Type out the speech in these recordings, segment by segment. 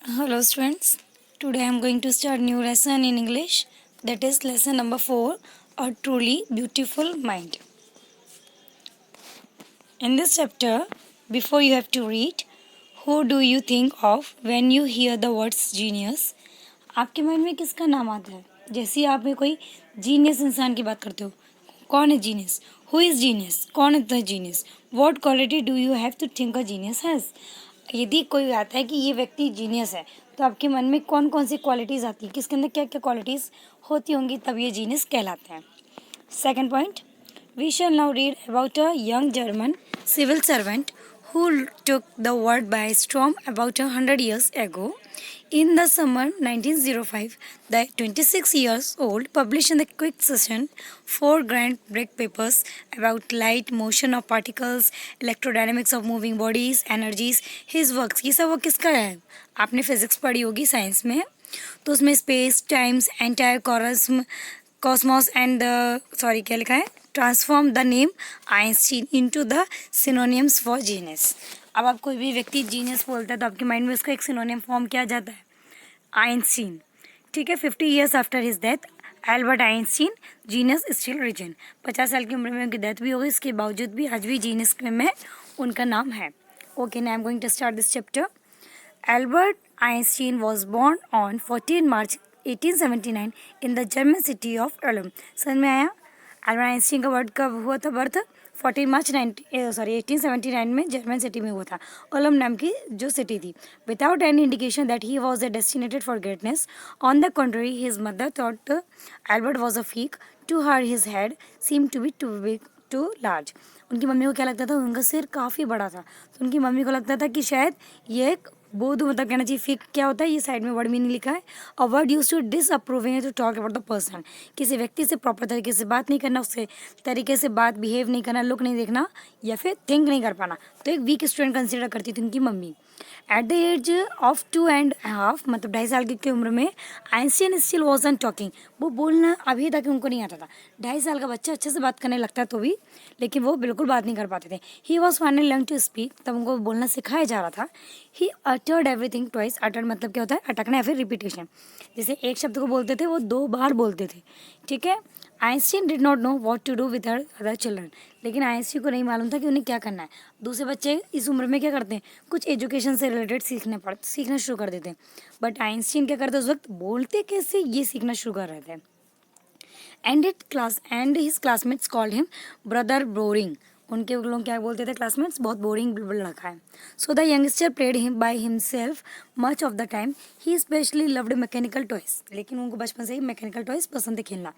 Hello students, today I am going to start new lesson in English, that is lesson number 4, A Truly Beautiful Mind. In this chapter, before you have to read, who do you think of when you hear the words genius? आपके mind में किसका नाम आता है? जैसे ही आप में कोई जीनियस इंसान की बात करते हो, कौन है जीनियस? Who is genius? कौन है the genius? What quality do you have to think a genius has? यदि कोई आता है कि ये व्यक्ति जीनियस है, तो आपके मन में कौन कौन सी क्वालिटीज़ आती है, किसके अंदर क्या क्या क्वालिटीज़ होती होंगी, तब ये जीनियस कहलाते हैं. Second point, we shall now read about a young German civil servant who took the world by storm about 100 years ago. In the summer 1905, the 26 years old published in the quick session 4 groundbreaking papers about light, motion of particles, electrodynamics of moving bodies, energies. His works, ये सब वो किसका है? आपने physics पढ़ी होगी science में, तो उसमें space, times, entire Cosmos and क्या लिखा है, transform the name Einstein into the synonyms for genius. अब आप कोई भी व्यक्ति जीनियस बोलता है तो आपके माइंड में उसका एक सिनोनिम फॉर्म किया जाता है, आइंस्टीन. ठीक है. 50 years after his death Albert Einstein genius still reigns. 50 साल की उम्र में उनकी डेथ भी हो गई, इसके बावजूद भी आज भी जीनियस में उनका नाम है. Okay, now I am going to start this chapter. Albert Einstein was born on 14 March 1879 in the German city of Ulm. समझ में आया? एल्बर्ट आइंस्टीन का बर्थ कब हुआ था? बर्थ 14 मार्च 1879 में जर्मन सिटी में हुआ था, ओलम नाम की जो सिटी थी. Without any indication that he was destinated for greatness. On the contrary his mother thought Albert was a freak. To her his head seem to be too big too large. उनकी mummy को क्या लगता था? उनका सिर काफ़ी बड़ा था, तो उनकी मम्मी को लगता था कि शायद ये एक बोधू, मतलब कहना चाहिए फिक क्या होता है, ये साइड में वर्ड मीनिंग लिखा है. और word use to disapproving to talk about the person. किसी व्यक्ति से प्रॉपर तरीके से बात नहीं करना, उससे तरीके से बात बिहेव नहीं करना, लुक नहीं देखना या फिर थिंक नहीं कर पाना, तो एक वीक स्टूडेंट कंसिडर करती थी उनकी mummy. At the age of 2.5, मतलब 2.5 साल की उम्र में, आइंस्टीन स्टिल वॉजंट टॉकिंग. वो बोलना अभी तक उनको नहीं आता था. 2.5 साल का बच्चा अच्छे से बात करने लगता है तो भी, लेकिन वो बिल्कुल बात नहीं कर पाते थे. He was finally learn to speak. तब उनको बोलना सिखाया जा रहा था. He uttered everything twice. Uttered मतलब क्या होता है? अटकना या फिर रिपीटेशन. जैसे एक शब्द को बोलते थे वो 2 बार बोलते थे. ठीक है. Einstein did not know what to do with her other children. लेकिन आइंस्टीन को नहीं मालूम था कि उन्हें क्या करना है. दूसरे बच्चे इस उम्र में क्या करते हैं? कुछ एजुकेशन से रिलेटेड सीखना शुरू कर देते हैं. बट आइंस्टीन क्या करते उस वक्त? बोलते कैसे ये सीखना शुरू कर रहे थे. And his classmates called him brother boring. उनके लोग क्या बोलते थे क्लासमेट्स? बहुत बोरिंग लड़का है. So the youngster played him by himself much of the time. He specially loved mechanical toys. लेकिन उनको बचपन से ही मैकेनिकल टॉयज पसंद है खेलना.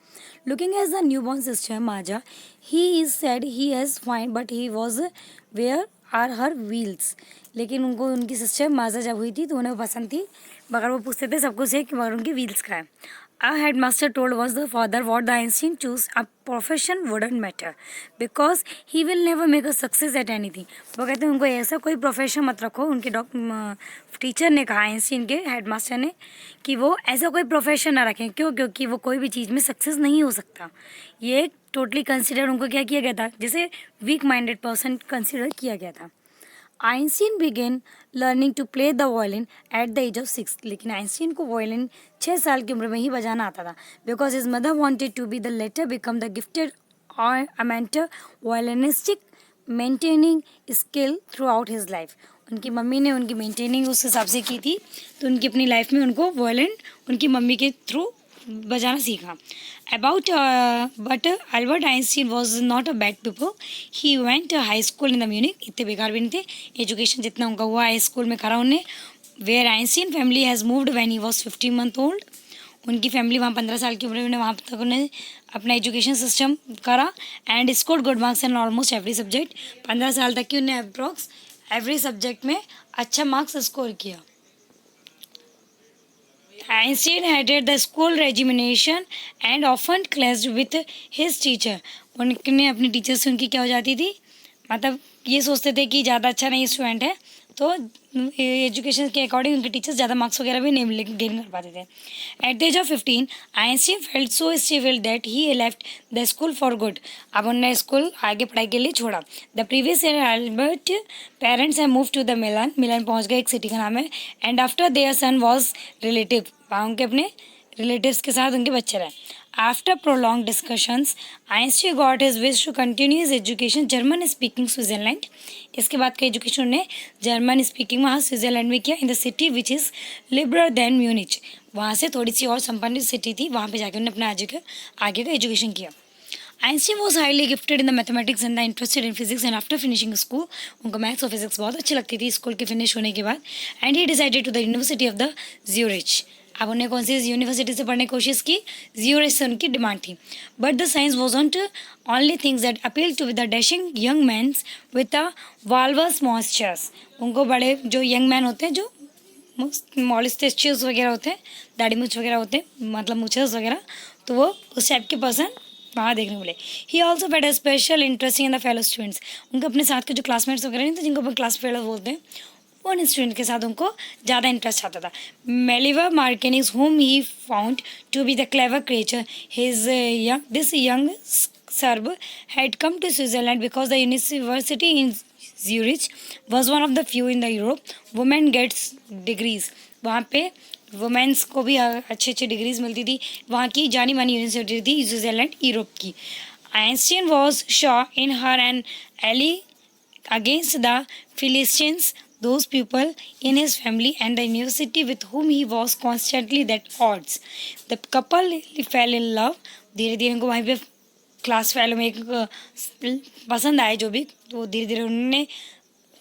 Looking as the new born sister Maja, he is said he has fine but he was where are her wheels. लेकिन उनको उनकी सिस्टर माजा जब हुई थी तो उन्हें वो पसंद थी, मगर वो पूछते थे सबको से कि मगर उनकी व्हील्स का है. A headmaster told was the father what the Einstein choose a profession wouldn't matter because he will never make a success at anything. वो कहते हैं उनको ऐसा कोई प्रोफेशन मत रखो. उनके टीचर ने कहा, आइंस्टीन के हेडमास्टर ने, कि वो ऐसा कोई प्रोफेशन ना रखें. क्यों? क्योंकि वो कोई भी चीज़ में सक्सेस नहीं हो सकता. ये टोटली कंसिडर उनको क्या किया गया था? जैसे वीक माइंडेड पर्सन कंसिडर किया गया था. Einstein began learning to play the violin at the age of 6. लेकिन आइंस्टीन को वायलिन 6 साल की उम्र में ही बजाना आता था. Because his mother wanted to be the later become the gifted और amateur violinistic maintaining skill throughout his life. उनकी मम्मी ने उनकी मेंटेनिंग उस हिसाब से की थी, तो उनकी अपनी लाइफ में उनको वायलिन उनकी मम्मी के थ्रू बजाना सीखा. But Albert Einstein was not a bad pupil. He went to high school in the Munich. इतने बेकार भी नहीं थे. एजुकेशन जितना उनका हुआ हाई स्कूल में करा उन्हें. Where Einstein family has moved when he was 15 month old. उनकी फैमिली वहाँ 15 साल की उम्र में वहाँ तक उन्हें अपना एजुकेशन सिस्टम करा. And scored good marks in almost every subject. 15 साल तक की उन्हें अप्रॉक्स एवरी सब्जेक्ट में अच्छा मार्क्स स्कोर किया. Einstein headed the school regimentation and often clashed with his teacher. उनने अपनी टीचर से उनकी क्या हो जाती थी? मतलब ये सोचते थे कि ज़्यादा अच्छा नहीं स्टूडेंट है, तो एजुकेशन के अकॉर्डिंग उनके टीचर्स ज़्यादा मार्क्स वगैरह भी नहीं गेन कर पाते थे. At the age of 15 Einstein felt so stable that he left the school for good. अब उन्होंने स्कूल आगे पढ़ाई के लिए छोड़ा. The previous year Albert parents have move to the Milan. Milan पहुंच गए, एक सिटी का नाम है. And after their son was relative. वहाँ उनके अपने रिलेटिव्स के साथ उनके बच्चे रहे. After prolonged discussions, Einstein got his wish to continue his education German speaking Switzerland. इसके बाद का एजुकेशन उन्हें जर्मन स्पीकिंग वहाँ स्विट्जरलैंड में किया, in the city which is liberal than Munich. वहाँ से थोड़ी सी और संपन्न सिटी थी, वहाँ पे जाकर उन्होंने अपना आगे का एजुकेशन किया. Einstein was highly gifted in the mathematics and the interested in physics, and after finishing school, उनको मैथ्स और फिजिक्स बहुत अच्छी लगती थी स्कूल के फिनिश होने के बाद. And he decided to the university of the Zurich. अब उन्हें कौन सी यूनिवर्सिटी से पढ़ने की कोशिश की? ज्यूरिच से उनकी डिमांड थी. But the science wasn't only things that appeal to the dashing young man with the valves moistures. उनको बड़े जो यंग मैन होते हैं, जो मॉलिस्टेशियस वगैरह होते हैं, दाढ़ी मूछ वगैरह होते हैं, मतलब मूछर्स वगैरह, तो वो उस टाइप के पर्सन वहाँ देखने को मिले. He also fed a special interest in the fellow students. उनके अपने साथ के जो क्लासमेट्स वगैरह नहीं थे, जिनको अपन क्लास फेलो बोलते हैं, उन स्टूडेंट के साथ उनको ज़्यादा इंटरेस्ट आता था. मेलिवा मार्केनिस whom he found to be the clever creature, this young Serb had come to Switzerland because the university in Zurich was one of the few in the Europe women gets degrees. वहाँ पे women's को भी अच्छी अच्छी degrees मिलती थी. वहाँ की जानी मानी यूनिवर्सिटी थी स्विट्जरलैंड यूरोप की. Einstein was sure in her and ally against the Philistines, those people in his family and the university with whom he was constantly at odds. The couple fell in love. धीरे धीरे उनको वहीं पे class fellow में एक पसंद आए जो भी, तो धीरे धीरे उन्होंने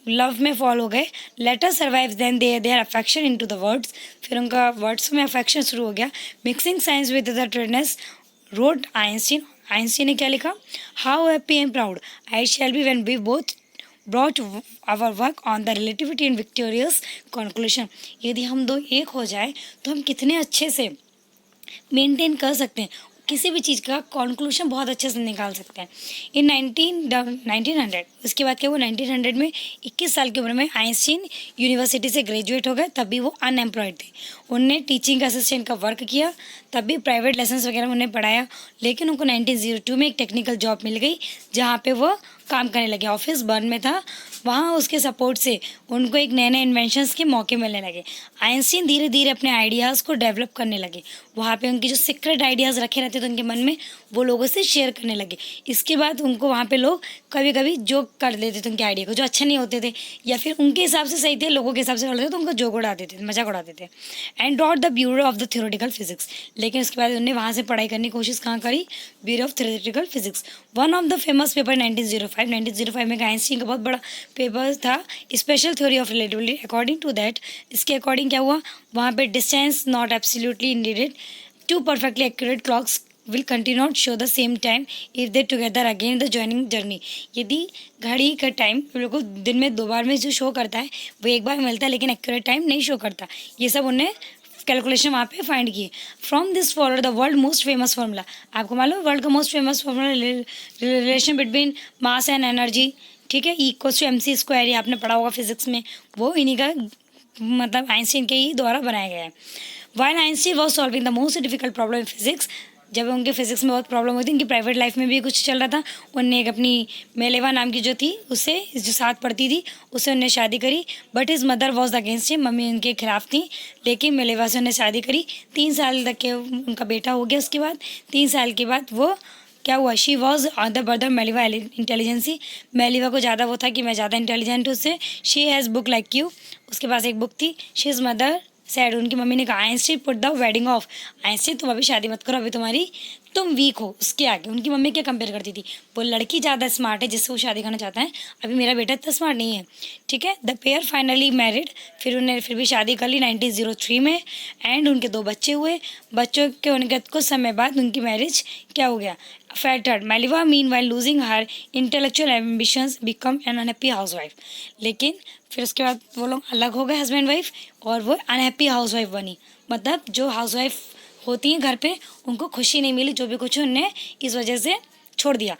लव में फॉल हो गए. Later survive then their affection into the words. फिर उनका वर्ड्स में अफेक्शन शुरू हो गया. Mixing science with the tenderness wrote Einstein. Einstein ने क्या लिखा? How happy and proud I shall be when we both brought our work on the relativity and victorious conclusion. यदि हम दो एक हो जाए तो हम कितने अच्छे से मेंटेन कर सकते हैं, किसी भी चीज़ का कंक्लूशन बहुत अच्छे से निकाल सकते हैं. इन 1900 उसके बाद क्या वो 1900 में 21 साल की उम्र में आइंस्टीन यूनिवर्सिटी से ग्रेजुएट हो गए. तब भी वो अनएम्प्लॉयड थे. उनने टीचिंग असिस्टेंट का वर्क किया, तब भी प्राइवेट लेसन्स वगैरह उन्हें पढ़ाया. लेकिन उनको 1902 में एक टेक्निकल जॉब मिल गई जहाँ पे वो काम करने लगे. ऑफिस बर्न में था. वहाँ उसके सपोर्ट से उनको एक नए नए इन्वेंशंस के मौके मिलने लगे. आइंस्टीन धीरे धीरे अपने आइडियाज़ को डेवलप करने लगे. वहाँ पे उनकी जो सीक्रेट आइडियाज़ रखे रहते थे उनके मन में, वो लोगों से शेयर करने लगे. इसके बाद उनको वहाँ पे लोग कभी कभी जोक कर देते थे उनके आइडिया को, जो अच्छे नहीं होते थे या फिर उनके हिसाब से सही थे, लोगों के हिसाब से गलत थे, तो उनको जोक उड़ाते थे, मजाक उड़ाते थे. And drought the bureau of the theoretical physics. लेकिन उसके बाद उन्होंने वहाँ से पढ़ाई करने की कोशिश कहाँ करी? Bureau of theoretical physics. One of the famous paper 1905 में आइंस्टीन का बहुत बड़ा पेपर था, special theory of relativity. According to that, इसके अकॉर्डिंग क्या हुआ? वहाँ पे distance not absolutely needed. To perfectly accurate clocks will continue not show the same time if they together again the joining journey. यदि घड़ी का time बिल्कुल दिन में 2 बार में जो शो करता है वो एक बार मिलता है, लेकिन एक्यूरेट टाइम नहीं शो करता. ये सब उन्हें कैलकुलेशन वहाँ पे फाइंड किए. From this follow the world most famous formula. आपको मालूम वर्ल्ड का most famous formula relation between mass and energy, ठीक है, इक्वल्स टू mc². ये आपने पढ़ा होगा फिजिक्स में. वो इन्हीं का मतलब आइंस्टीन के ही द्वारा बनाया गया है. While Einstein was solving the most difficult problem in physics, जब उनके फिजिक्स में बहुत प्रॉब्लम हुई थी, उनकी प्राइवेट लाइफ में भी कुछ चल रहा था. उनने एक अपनी मेलेवा नाम की जो थी, उससे जो साथ पढ़ती थी, उससे उन्हें शादी करी. But his mother was against him. Mummy उनके खिलाफ थी, लेकिन मेलेवा से उन्हें शादी करी. 3 साल तक के उनका बेटा हो गया. उसके बाद 3 साल के बाद वो क्या हुआ? She was other brother Mileva intelligence. Mileva को ज़्यादा वो था कि मैं ज़्यादा इंटेलिजेंट हूँ उससे. She has book like you. उसके पास एक बुक थी. She is mother sad. उनकी मम्मी ने कहा Einstein put the wedding of. Einstein तुम अभी शादी मत करो, अभी तुम्हारी तुम वीक हो. उसके आगे उनकी मम्मी क्या कंपेयर करती थी? वो लड़की ज़्यादा स्मार्ट है जिससे वो शादी करना चाहता है, अभी मेरा बेटा इतना स्मार्ट नहीं है. ठीक है. The pair finally married. फिर उन्हें फिर भी शादी कर ली 1903 में. एंड उनके 2 बच्चे हुए. बच्चों के होने के कुछ समय बाद उनकी मैरिज क्या हो गया? Flattered. Maliva meanwhile losing her intellectual ambitions become an unhappy housewife. लेकिन फिर उसके बाद वो लोग अलग हो गए हस्बैंड वाइफ, और वो अनहैप्पी हाउसवाइफ बनी. मतलब जो हाउसवाइफ होती हैं घर पे, उनको खुशी नहीं मिली, जो भी कुछ उन्हें इस वजह से छोड़ दिया.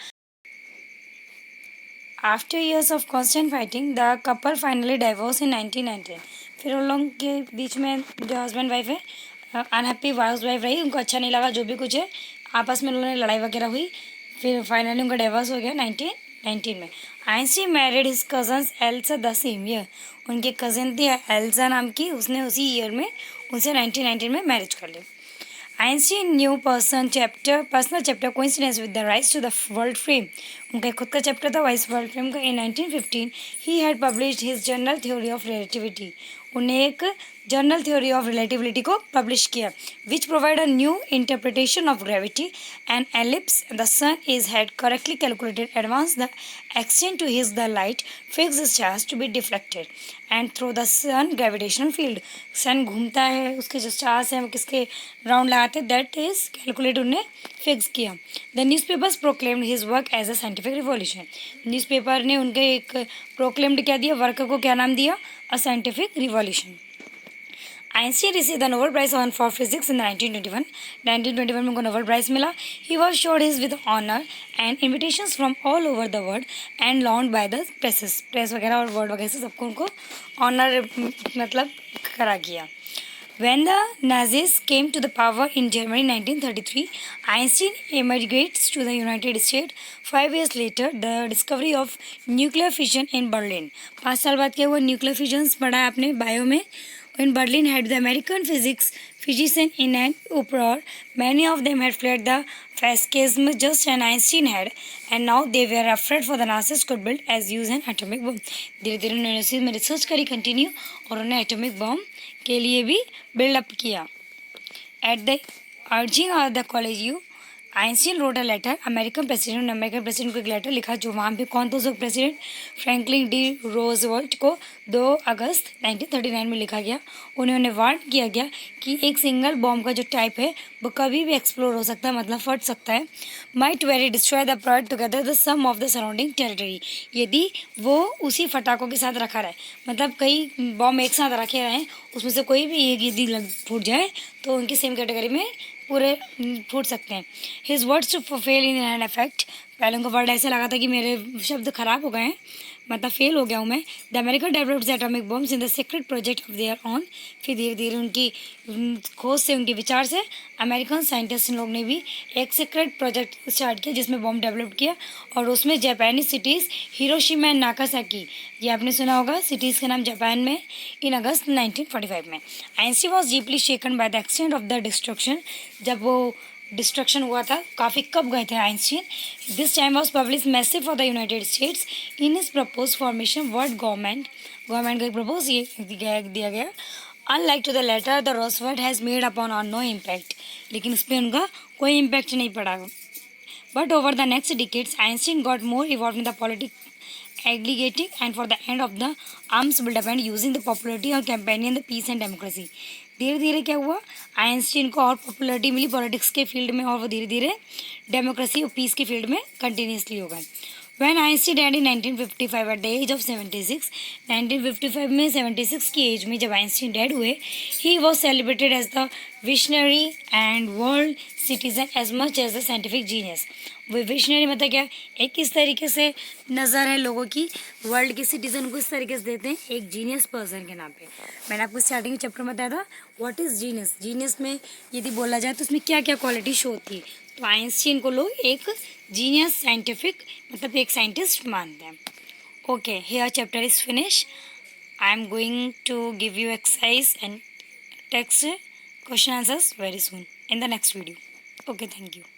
After years of constant fighting the couple finally divorce in 1919। फिर उन लोगों के बीच में जो हस्बैंड वाइफ है अनहैप्पी हाउस वाइफ रही, उनको अच्छा नहीं लगा जो भी कुछ है, आपस में उन्होंने लड़ाई वगैरह हुई, फिर फाइनली उनका डिवोर्स हो गया 1919 में। Einstein married his cousins Elsa the same year. उनकी कज़न थी एल्सा नाम की, उसने उसी ईयर में उनसे 1919 में मैरिज कर ली। Einstein new personal chapter coincidence with the rise to the world fame। उनका खुद का चैप्टर था वाइस वर्ल्ड फेम का। In 1915 he had published his general theory of relativity. उन्हें एक जनरल थ्योरी ऑफ रिलेटिविटी को पब्लिश किया, which provide a new interpretation of gravity and ellipse the sun is had correctly calculated advance the extent to his the light fix charge to be deflected and through the sun gravitational field. Sun घूमता है, उसके जो charge हैं वो किसके round लगाते, that is calculate उन्हें fix किया। The newspapers proclaimed his work as a scientific revolution. Newspaper ने उनके एक प्रोक्लेम्ड क्या दिया, वर्क को क्या नाम दिया, a scientific revolution. Einstein received the Nobel prize for physics in 1921। 1921 में उनको नोबेल प्राइज मिला। He was showered his with honour and invitations from all over the world and lauded by the press वगैरह और world वगैरह से सबको उनको honour मतलब करा किया। When the Nazis came to the power in Germany in 1933, Einstein emigrates to the United States. 5 years later, the discovery of nuclear fission in Berlin। 5 साल बाद क्या हुआ, न्यूक्लियर फिजन पढ़ा है आपने बायो में। In Berlin had the American physician in an uproar. Many of them had fled the fascism just as Einstein had, and now they were afraid for the Nazis could build as use an atomic bomb। धीरे धीरे उन्होंने research करी continue और उन्होंने atomic bomb के लिए भी build up किया। At the urging of the college you Einstein wrote a letter American president को एक लेटर लिखा, जो वहाँ पे कौन था, उसका प्रेसिडेंट फ्रैंकलिन डी रोजवेल्ट को 2 अगस्त 1939 में लिखा गया। उन्होंने वार्न किया गया कि एक सिंगल बॉम्ब का जो टाइप है वो कभी भी एक्सप्लोर हो सकता है, मतलब फट सकता है। Might very destroy the product together the some of the surrounding territory. यदि वो उसी फटाकों के साथ रखा रहे, मतलब कई बॉम्ब एक साथ रखे रहें, उसमें से कोई भी एक यदि फूट जाए तो उनकी सेम कैटेगरी में पूरे फूट सकते हैं। His words to fail in an effect. पहले उनको वर्ड ऐसा लगा था कि मेरे शब्द खराब हो गए हैं, मतलब फेल हो गया हूँ मैं। The American developed atomic bombs in the secret project of their on. फिर धीरे धीरे उनकी खोज से, उनके विचार से अमेरिकन साइंटिस्ट लोग ने भी एक सीक्रेट प्रोजेक्ट स्टार्ट किया जिसमें बॉम्ब डेवलप किया, और उसमें Japanese cities Hiroshima and Nagasaki, ये आपने सुना होगा, सिटीज़ के नाम जापान में, इन अगस्त 1945 में। Einstein was deeply shaken by the extent of the destruction. जब वो डिस्ट्रक्शन हुआ था, काफ़ी कब गए थे Einstein. This time was publish massive for the United States in his propose formation world government को एक प्रपोज दिया गया। Unlike to the letter the Roosevelt has made upon on no impact, लेकिन उस पर उनका कोई इम्पैक्ट नहीं पड़ा। But over the next decades Einstein got more evolve in the politics aggregating and for the end of the arms buildup and using the popularity और campaigning the peace and democracy। धीरे धीरे क्या हुआ, Einstein को और popularity मिली politics के field में, और वो धीरे धीरे डेमोक्रेसी और पीस के फील्ड में कंटिन्यूसली हो गए। When Einstein died in 1955 at the age of 76, 1955 में 76 की एज में जब आइंस्टीन डेड हुए, he was celebrated as the visionary and world citizen as much as the scientific genius। वो विशनरी मतलब क्या, एक इस तरीके से नज़र है लोगों की, वर्ल्ड के सिटीजन को इस तरीके से देते हैं एक जीनियस पर्सन के नाम पे। मैंने आपको स्टार्टिंग में चैप्टर में बताया था व्हाट इज़ जीनियस। जीनियस में यदि बोला जाए तो उसमें क्या क्या क्वालिटी शो होती है, तो आइंस्टीन को लोग एक जीनियस साइंटिफिक मतलब एक साइंटिस्ट मानते हैं। Okay, here chapter is finish. I am going to give you exercise and text question answers very soon in the next video. Okay, thank you.